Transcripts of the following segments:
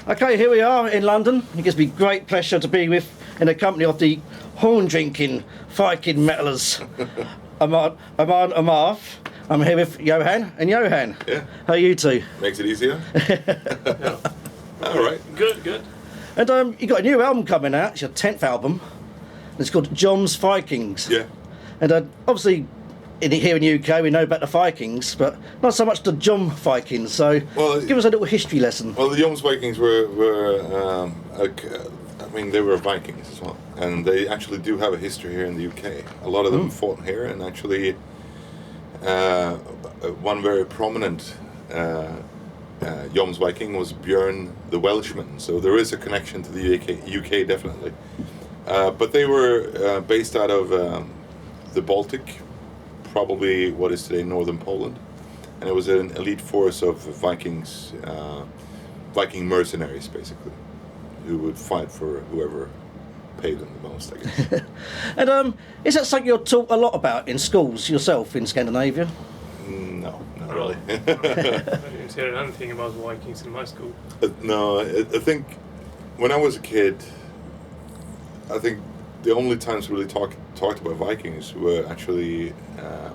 Okay, here we are in London. It gives me great pleasure to be with, in the company of the horn-drinking Viking metalers, AMON AMARTH. I'm here with Johan and Johan. Yeah. How are you two? Makes it easier. Yeah. All right. Good. And you got a new album coming out. It's your 10th album. It's called Jomsvikings. Yeah. And obviously, here in the UK, we know about the Vikings, but not so much the Jomvikings. So, give us a little history lesson. Well, the Jomsvikings were they were Vikings as well, and they actually do have a history here in the UK. A lot of them fought here, and actually, one very prominent Jomsviking was Björn the Welshman. So there is a connection to the UK definitely. But they were based out of the Baltic, probably what is today northern Poland, and it was an elite force of Vikings, Viking mercenaries basically, who would fight for whoever paid them the most, I guess. And is that something you're taught a lot about in schools yourself in Scandinavia? No, not really. I didn't hear anything about Vikings in my school. No, I think when I was a kid, I think the only times we really talked about Vikings were actually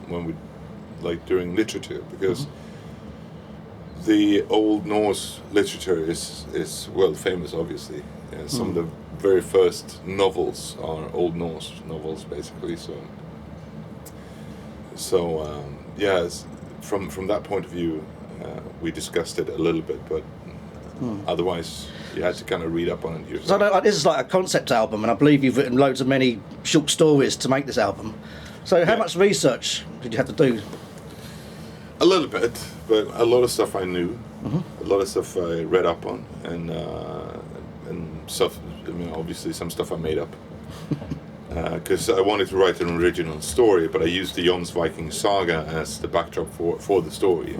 when we, like, during literature, because the Old Norse literature is world famous, obviously. Some of the very first novels are Old Norse novels, basically. So from that point of view, we discussed it a little bit, but otherwise you had to kind of read up on it yourself. So this is like a concept album, and I believe you've written loads of many short stories to make this album. So how much research did you have to do? A little bit, but a lot of stuff I knew, a lot of stuff I read up on, and stuff. I mean, obviously some stuff I made up because I wanted to write an original story, but I used the Jomsviking saga as the backdrop for the story.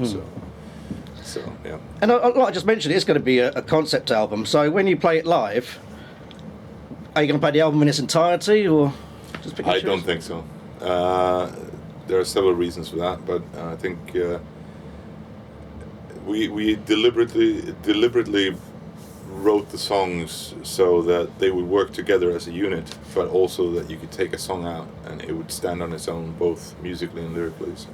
So yeah. And like I just mentioned, it's going to be a concept album. So when you play it live, are you going to play the album in its entirety, or just I don't think so. There are several reasons for that, but I think we deliberately wrote the songs so that they would work together as a unit, but also that you could take a song out and it would stand on its own, both musically and lyrically. So.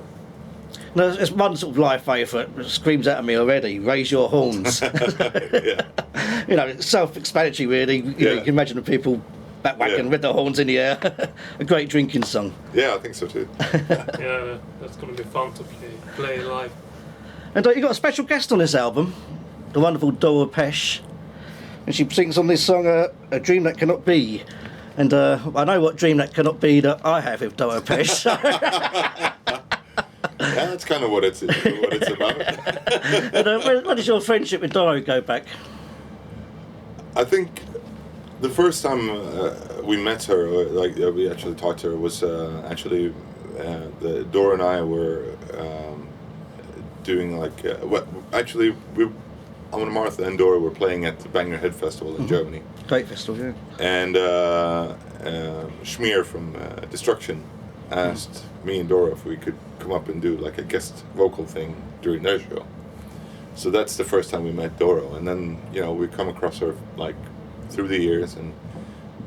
No, there's one sort of live favourite that screams out at me already: "Raise your horns." Yeah. You know, it's self-explanatory, really. You know, you can imagine the people back whacking with their horns in the air. A great drinking song. Yeah, I think so too. Yeah, that's going to be fun to play live. And you got a special guest on this album, the wonderful Doro Pesch, and she sings on this song, "A Dream That Cannot Be." And I know what dream that cannot be that I have with Doro Pesch. Yeah, that's kind of what it's about. And where does your friendship with Doro go back? I think the first time we met her, we actually talked to her, was actually Doro and I were doing AMON AMARTH and Doro were playing at the Banger Head Festival in Germany. Great festival, yeah. And Schmier from Destruction asked me and Doro if we could come up and do like a guest vocal thing during their show. So that's the first time we met Doro, and then we come across her like through the years, and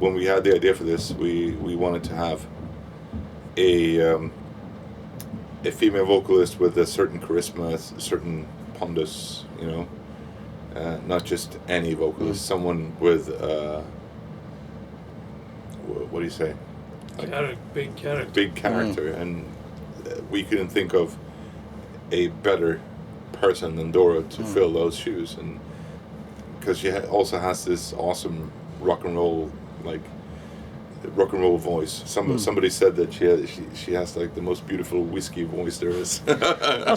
when we had the idea for this, we wanted to have a female vocalist with a certain charisma, a certain pondus, not just any vocalist, someone with what do you say? Big character. Big character, and we couldn't think of a better person than Doro to fill those shoes, and because she also has this awesome rock and roll voice. Somebody said that she has like the most beautiful whiskey voice there is. I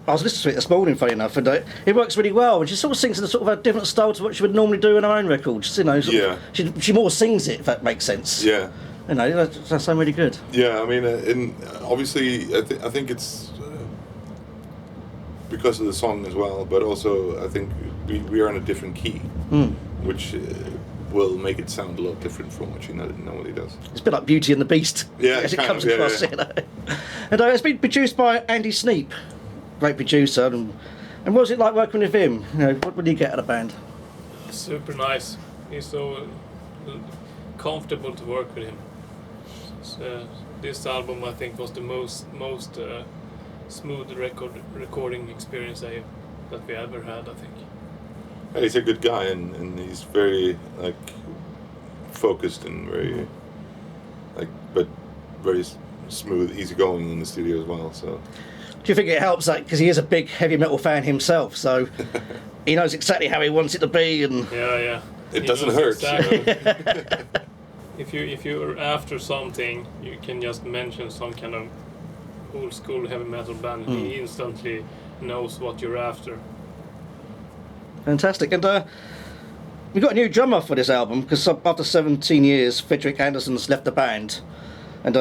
was listening to it this morning, funny enough, and it works really well. And she sort of sings in a sort of a different style to what she would normally do in her own records. She more sings it, if that makes sense. Yeah. That sounds really good. Yeah, I mean, and obviously, I think it's because of the song as well, but also I think we are in a different key, which will make it sound a lot different from what she normally does. It's a bit like Beauty and the Beast, as it comes across. Yeah. And it's been produced by Andy Sneap, great producer. And what was it like working with him? What did you get out of the band? Super nice. He's so comfortable to work with him. This album, I think, was the most smooth recording experience that we ever had, I think. Yeah, he's a good guy, and he's very like focused and very like, but very smooth, easygoing in the studio as well. So, do you think it helps that because he is a big heavy metal fan himself, so he knows exactly how he wants it to be, and yeah, it doesn't hurt. Exactly. If you're after something, you can just mention some kind of old school heavy metal band, and he instantly knows what you're after. Fantastic. And we got a new drummer for this album because after 17 years, Fredrik Andersson's left the band, and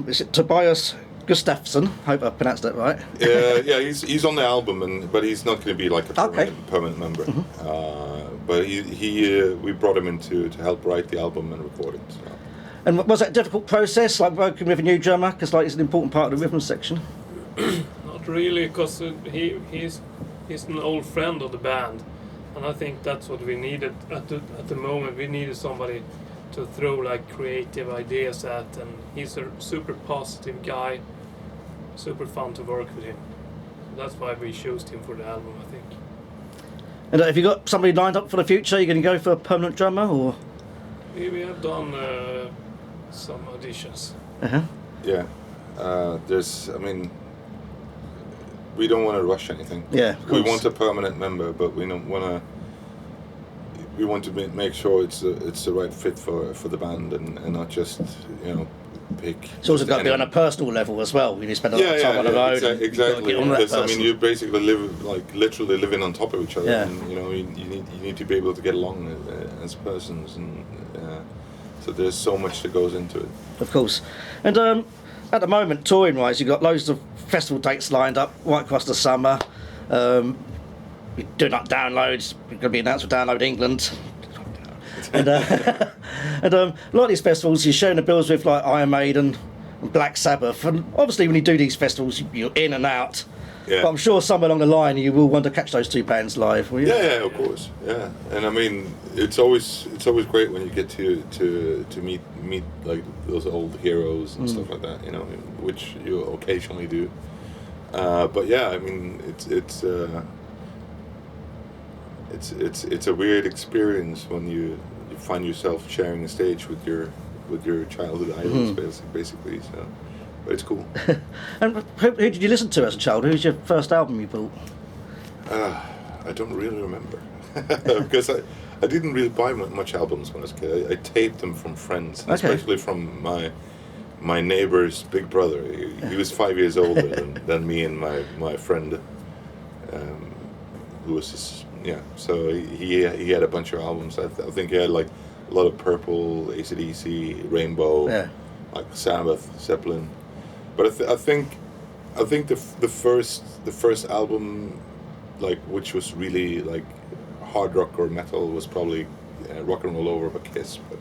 is it Tobias Gustafsson? Hope I pronounced that right. Yeah, he's on the album, but he's not going to be like a permanent member. But we brought him in to help write the album and record it. So. And was that a difficult process, like working with a new drummer? Because like it's an important part of the rhythm section. Not really, because he's an old friend of the band, and I think that's what we needed at the moment. We needed somebody to throw like creative ideas at, and he's a super positive guy, super fun to work with him. So that's why we chose him for the album, I think. And have you got somebody lined up for the future? Are you going to go for a permanent drummer, or? We have done some auditions. Yeah, we don't want to rush anything. Yeah, we want a permanent member, but we don't want to. We want to make sure it's the right fit for the band, and not just pick. It's also got to be on a personal level as well. You spend a lot of time on the road. Exactly. Because you basically literally living on top of each other. Yeah. And, you need to be able to get along as persons, and so there's so much that goes into it. Of course, and at the moment, touring-wise, you've got loads of festival dates lined up right across the summer. We're doing up downloads. We're going to be announced for Download England. And a lot of these festivals, you're showing the bills with like Iron Maiden and Black Sabbath. And obviously, when you do these festivals, you're in and out. Yeah. But I'm sure somewhere along the line, you will want to catch those two bands live, will you? Yeah, of course. Yeah, and I mean, it's always great when you get to meet like those old heroes and stuff like that. Which you occasionally do. But yeah, I mean, it's a weird experience when you find yourself sharing a stage with your childhood idols, basically. So, but it's cool. And who did you listen to as a child? Who's your first album you bought? I don't really remember because I didn't really buy much albums when I was a kid. I taped them from friends, especially from my neighbor's big brother. He was 5 years older than me and my friend, who was his. Yeah, so he had a bunch of albums. I think he had like a lot of Purple, AC/DC, Rainbow, like Sabbath, Zeppelin. But I think the first album, like which was really like hard rock or metal, was probably Rock and Roll Over by Kiss. But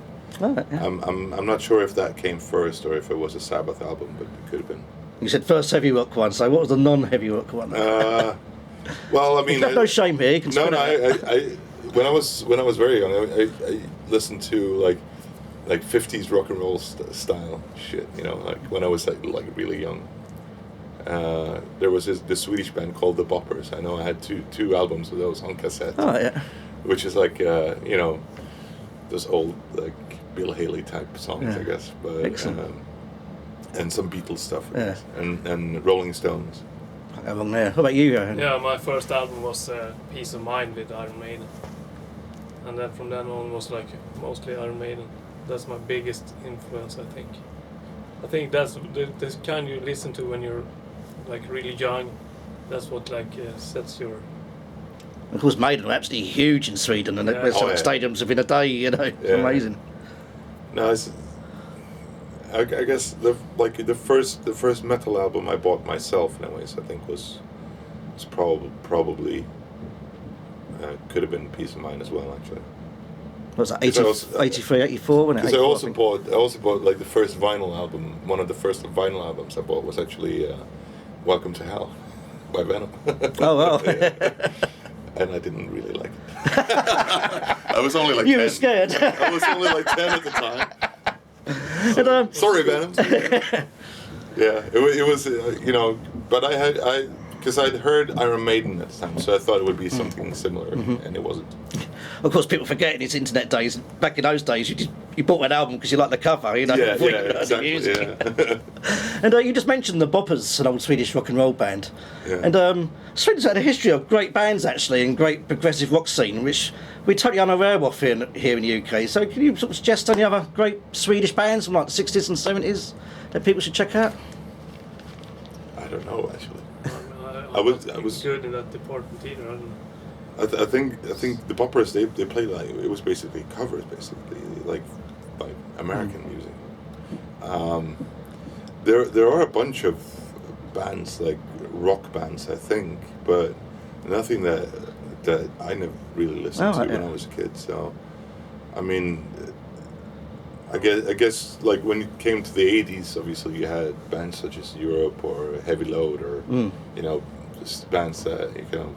I'm not sure if that came first or if it was a Sabbath album, but it could have been. You said first heavy rock one. So what was the non-heavy rock one? Well, I mean, no shame here. You can when I was very young, I listened to like 50s rock and roll style shit. Like when I was like really young. There was this Swedish band called the Boppers. I know I had two albums of those on cassette. Oh yeah. Which is like those old like Bill Haley type songs, I guess. But and some Beatles stuff, I guess. And Rolling Stones. Along there. What about you, Johan? Yeah, my first album was Peace of Mind with Iron Maiden, and then from then on was like mostly Iron Maiden. That's my biggest influence, I think. I think that's the kind you listen to when you're like really young. That's what like sets your. Of course, Maiden were absolutely huge in Sweden, and they were stadiums within a day. It's amazing. No, I guess the first metal album I bought myself, anyways, I think was probably could have been Peace of Mind as well, actually. What was that 83, 84? Because I also bought like the first vinyl album. One of the first vinyl albums I bought was actually Welcome to Hell by Venom. Oh wow! And I didn't really like it. I was only like You 10. were scared. I was only like 10 at the time. And, Sorry, Venom. Yeah, it was, you know, but because I'd heard Iron Maiden at the time, so I thought it would be something similar, and it wasn't. Of course, people forget in its internet days. Back in those days, you bought an album because you liked the cover, you know. Yeah, before you yeah, heard the exactly. music. Yeah. And you just mentioned the Boppers, an old Swedish rock and roll band. Yeah. And Sweden's had a history of great bands actually, and great progressive rock scene, which we're totally unaware of here in the UK. So can you sort of suggest any other great Swedish bands from like the 60s and 70s that people should check out? I don't know actually. I was good in that department either. I don't know. I think the Boppers they play like it was basically covers basically like by American music. There are a bunch of bands like rock bands I think, but nothing that I never really listened to when I was a kid. So I mean, I guess like when it came to the 80s, obviously you had bands such as Europe or Heavy Load or you know just bands that you kind of.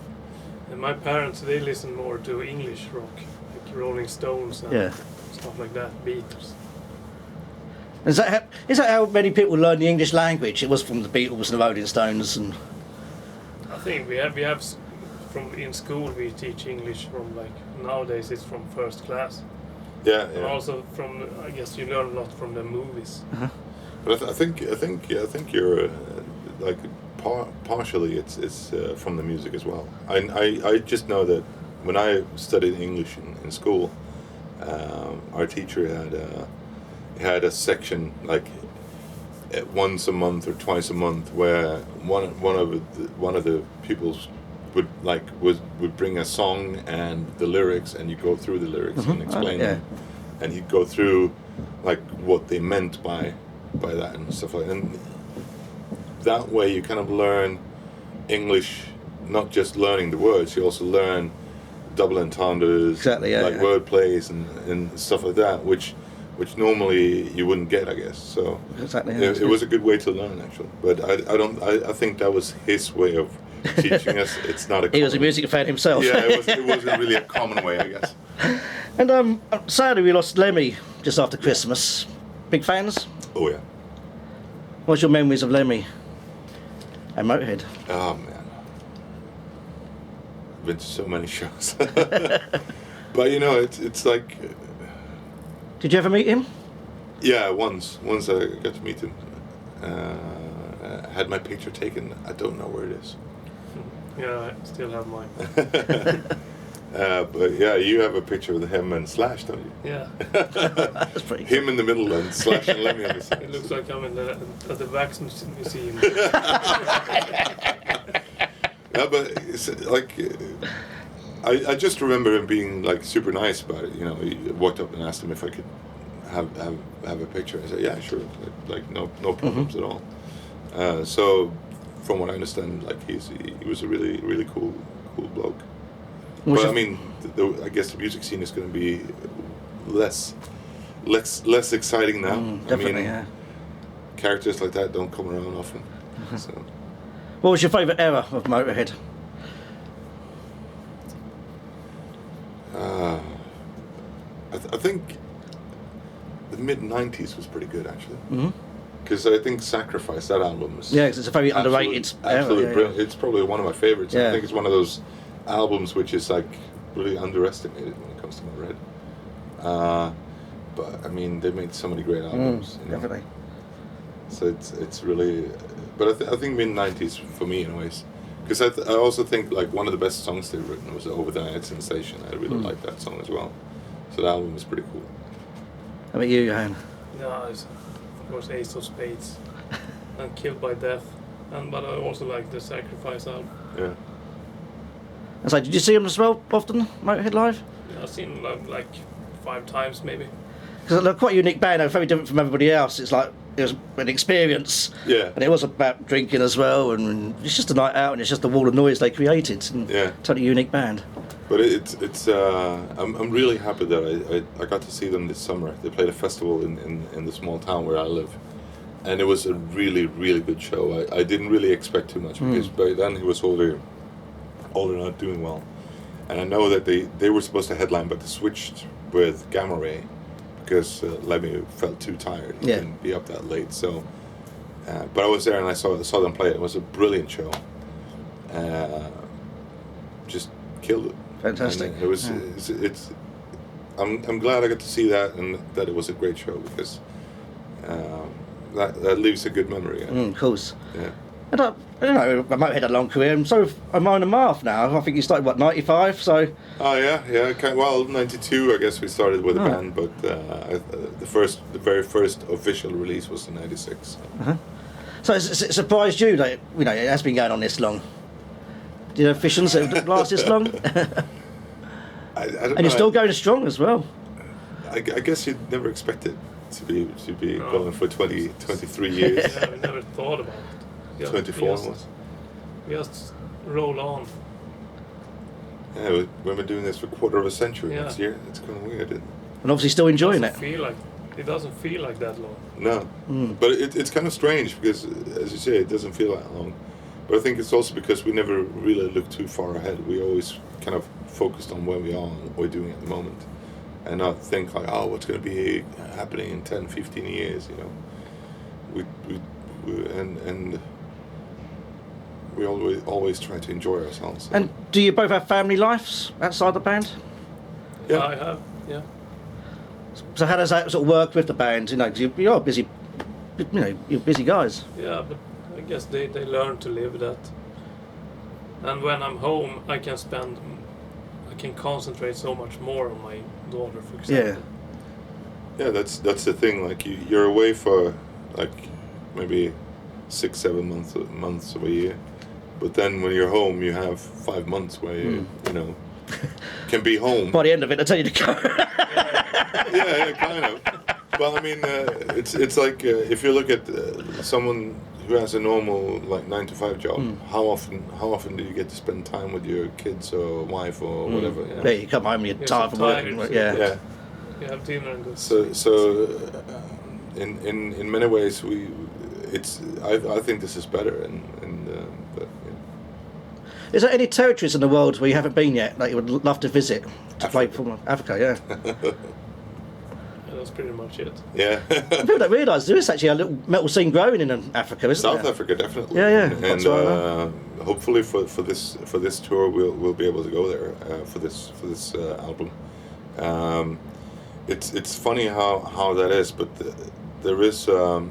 And my parents, they listen more to English rock, like Rolling Stones and stuff like that, Beatles. Is that how many people learn the English language? It was from the Beatles and the Rolling Stones, and I think we have from in school we teach English from like nowadays it's from first class. Yeah. And also from I guess you learn a lot from the movies. But I think you're like partially it's from the music as well. I just know that when I studied English in school, our teacher had a section like once a month or twice a month where one of the pupils would bring a song and the lyrics, and you go through the lyrics and explain them, and he'd go through like what they meant by that and stuff like that. And that way you kind of learn English, not just learning the words, you also learn double entendres, word plays and stuff like that, which normally you wouldn't get, I guess. So it was a good way to learn actually. But I think that was his way of teaching us. It's not a. He was a music fan himself. Yeah, it wasn't really a common way, I guess. And sadly we lost Lemmy just after Christmas. Big fans? Oh yeah. What's your memories of Lemmy and Motorhead? Oh man, I've been to so many shows. But you know, it's like. Did you ever meet him? Yeah, once I got to meet him. Had my picture taken. I don't know where it is. Yeah, I still have mine. But yeah, you have a picture with him and Slash, don't you? Yeah. That's pretty cool. Him in the middle and Slash and Lemmy on the side. It looks like I'm at the Wax Museum. Yeah, but it's like I just remember him being like super nice about it. You know, he walked up and asked him if I could have a picture. I said, yeah, sure. Like no problems at all. So, from what I understand, like he was a really cool bloke. But I mean, I guess the music scene is going to be less exciting now. Definitely, I mean, characters like that don't come around often. So. What was your favourite era of Motorhead? I think the mid-90s was pretty good, actually. Because I think Sacrifice, that album is... Yeah, 'cause it's a very underrated era. Absolutely brilliant. It's probably one of my favourites. Yeah. I think it's one of those albums which is like really underestimated when it comes to Motorhead. But I mean, they made so many great albums. You know? Definitely. So it's really... But I think mid-90s for me, anyways. Because I also think like one of the best songs they've written was Over the Night Sensation. I really like that song as well. So the album is pretty cool. How about you, Johan? Yeah, it's, of course, Ace of Spades and Killed by Death. But I also like the Sacrifice album. Yeah. And so, did you see him as well often, Motorhead live? Yeah, I've seen like 5 times maybe. Because they're quite a unique band. They're very different from everybody else. It's like it was an experience. Yeah. And it was about drinking as well, and it's just a night out, and it's just the wall of noise they created. And totally unique band. But I'm really happy that I got to see them this summer. They played a festival in the small town where I live, and it was a really good show. I didn't really expect too much because by then he was older, not doing well, And I know that they were supposed to headline, but they switched with Gamma Ray because Lemmy felt too tired. He couldn't be up that late. So, but I was there and I saw them play. It was a brilliant show. Just killed it. Fantastic. And it was. It's. I'm glad I got to see that and that it was a great show because that leaves a good memory. Of course. Yeah. And Motorhead had a long career, and so AMON AMARTH now. I think you started, 95, so... Oh, yeah. Well, 92, I guess we started with a band, but the very first official release was in 96. So it surprised you that, it has been going on this long? Did the officials last this long? I don't know. And you're still going strong as well. I guess you'd never expect it to be going for 23 years. Yeah, we never thought about it. 24 was. We just roll on. Yeah, we've been doing this for a quarter of a century next year. It's kind of weird. And obviously still enjoying it. It doesn't feel like that long. No, but it's kind of strange because, as you say, it doesn't feel that long. But I think it's also because we never really looked too far ahead. We always kind of focused on where we are and what we're doing at the moment, and not think like, oh, what's going to be happening in 10, 15 years, We always try to enjoy ourselves. And do you both have family lives outside the band? Yeah, I have. Yeah. So how does that sort of work with the band? 'Cause you're busy. You're busy guys. Yeah, but I guess they learn to live that. And when I'm home, I can concentrate so much more on my daughter, for example. Yeah, that's the thing. Like you're away for like maybe 6-7 months of a year. But then when you're home, you have 5 months where you can be home. By the end of it, they tell you to go. yeah, kind of. Well, I mean, it's like if you look at someone who has a normal 9-to-5 job, how often do you get to spend time with your kids or wife or whatever? Yeah, you come home and you're tired from work. Yeah. You have dinner and go. So in many ways I think this is better but yeah. Is there any territories in the world where you haven't been yet that you would love to visit to play for Africa? Yeah. That's pretty much it. Yeah. People don't realise there is actually a little metal scene growing in Africa, isn't there? South Africa, definitely. Yeah. And hopefully for this tour we'll be able to go there for this album. It's funny how that is, but there is a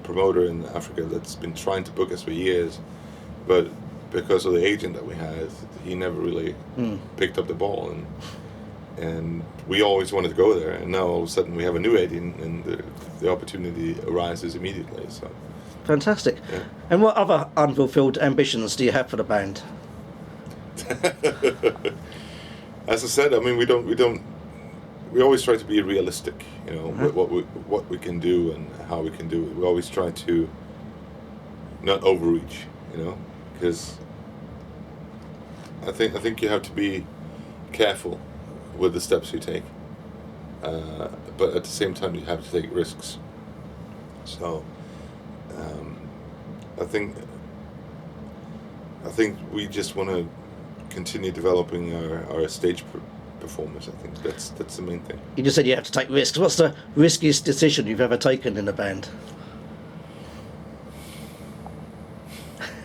promoter in Africa that's been trying to book us for years, but because of the agent that we had, he never really picked up the ball, and we always wanted to go there, and now all of a sudden we have a new agent, and the opportunity arises immediately. So fantastic. Yeah. And what other unfulfilled ambitions do you have for the band? As I said, I mean, we always try to be realistic, what we can do and how we can do it. We always try to not overreach, because I think you have to be careful with the steps you take, but at the same time you have to take risks. So I think we just want to continue developing our stage performance. I think that's the main thing. You just said you have to take risks. What's the riskiest decision you've ever taken in the band?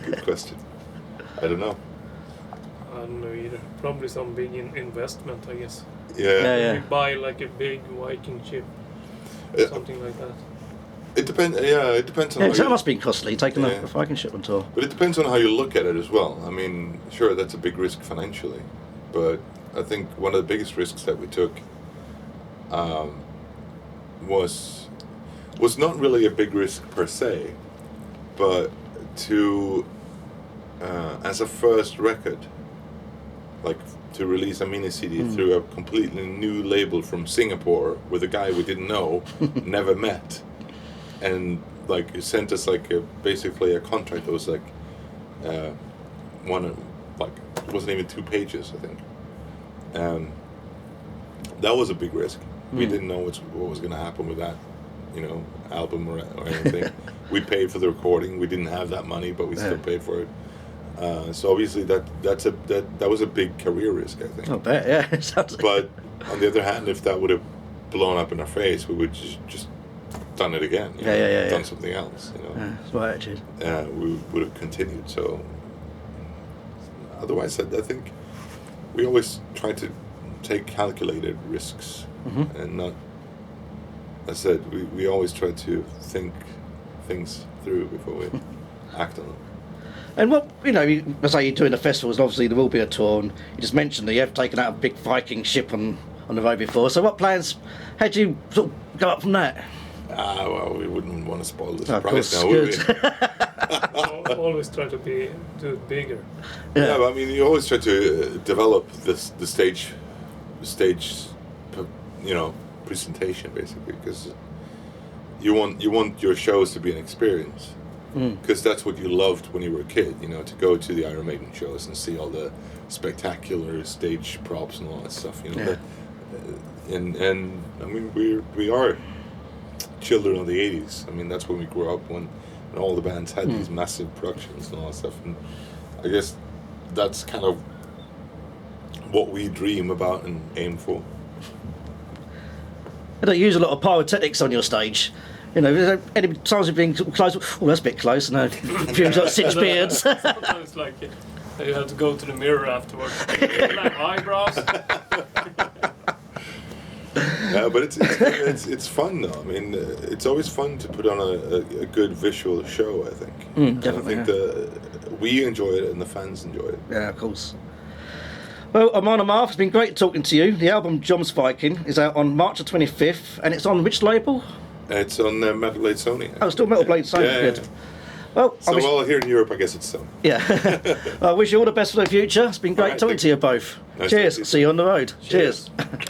Good question. I don't know. I don't know either. Probably some big investment, I guess. Yeah. We buy like a big Viking ship, something like that. It depends. Yeah, it depends on. Yeah, that must be costly taking a Viking ship on tour. But it depends on how you look at it as well. I mean, sure, that's a big risk financially, but I think one of the biggest risks that we took was not really a big risk per se, but to as a first record, like to release a mini CD through a completely new label from Singapore with a guy we didn't know, never met, and like he sent us basically a contract that was it wasn't even 2 pages, I think. That was a big risk. We didn't know what was going to happen with that, album or anything. We paid for the recording. We didn't have that money, but we still paid for it. So obviously that was a big career risk, I think. I bet, yeah. Sounds But on the other hand, if that would have blown up in our face, we would just done it again. You know, done something else. You know, that's right, attitude. we would have continued. So otherwise, I think we always try to take calculated risks and not. As I said, we always try to think things through before we act on them. And what, you know, as I say, you're doing the festivals, and obviously there will be a tour, and you just mentioned that you have taken out a big Viking ship on the road before. So what plans, how do you sort of go up from that? Well, we wouldn't want to spoil the Of surprise course, now, would we? Always try to do it bigger. Yeah, but I mean, you always try to develop the stage, you know, presentation basically, because you want your shows to be an experience, because that's what you loved when you were a kid, you know, to go to the Iron Maiden shows and see all the spectacular stage props and all that stuff, you know. And I mean, we are children of the 80s. I mean, that's when we grew up, when all the bands had these massive productions and all that stuff, and I guess that's kind of what we dream about and aim for. I don't use a lot of pyrotechnics on your stage. You know, is there any times you've been close? Oh, that's a bit close. No, fumes got singed beards. Sometimes like you have to go to the mirror afterwards. Like eyebrows. Yeah, but it's fun though. I mean, it's always fun to put on a good visual show, I think. Definitely. I think we enjoy it and the fans enjoy it. Yeah, of course. Well, AMON AMARTH, it's been great talking to you. The album Jomsviking is out on March the 25th, and it's on which label? It's on Metal Blade Sony. Oh, still Metal Blade Sony. Yeah, Good. yeah. Well, So here in Europe, I guess it's Sony. Yeah. I wish you all the best for the future. It's been great All right, talking to you both. Nice Cheers. talking to you. See you on the road. Cheers. Cheers.